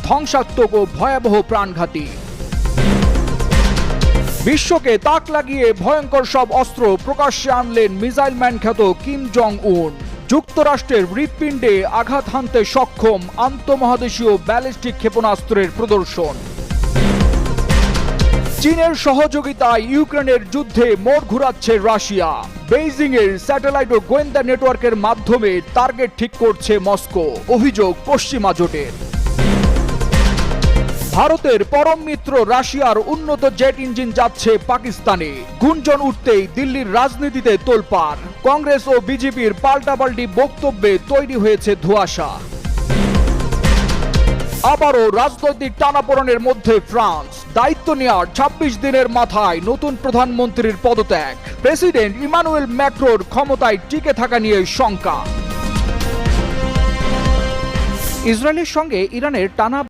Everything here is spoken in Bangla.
ধ্বংসাত্মক ও ভয়াবহ প্রাণঘাতী। বিশ্বকে তাক লাগিয়ে ভয়ঙ্কর সব অস্ত্র প্রকাশ্যে আনলেন মিসাইল ম্যান খ্যাত কিম জং উন। যুক্তরাষ্ট্রের হৃৎপিণ্ডে আঘাত হানতে সক্ষম আন্তঃমহাদেশীয় ব্যালিস্টিক ক্ষেপণাস্ত্রের প্রদর্শন। চীনের সহযোগিতায় ইউক্রেনের যুদ্ধে মোড় ঘুরাচ্ছে রাশিয়া। বেইজিং এর স্যাটেলাইট ও গোয়েন্দা নেটওয়ার্কের মাধ্যমে টার্গেট ঠিক করছে মস্কো, অভিযোগ পশ্চিমা জোটের। ভারতের পরম মিত্র রাশিয়ার উন্নত জেট ইঞ্জিন যাচ্ছে পাকিস্তানে। গুঞ্জন উঠতেই দিল্লির রাজনীতিতে তোলপাড়। কংগ্রেস ও বিজেপির পাল্টাপাল্টি বক্তব্যে তৈরি হয়েছে ধোঁয়াশা। আবারও রাজনৈতিক টানাপোড়েনের মধ্যে ফ্রান্স। দায়িত্ব নেওয়ার ২৬ দিনের মাথায় নতুন প্রধানমন্ত্রীর পদত্যাগ। প্রেসিডেন্ট ইমানুয়েল ম্যাক্রোর ক্ষমতায় টিকে থাকা নিয়ে শঙ্কা। ইসরায়েলের সঙ্গে ইরানের টানা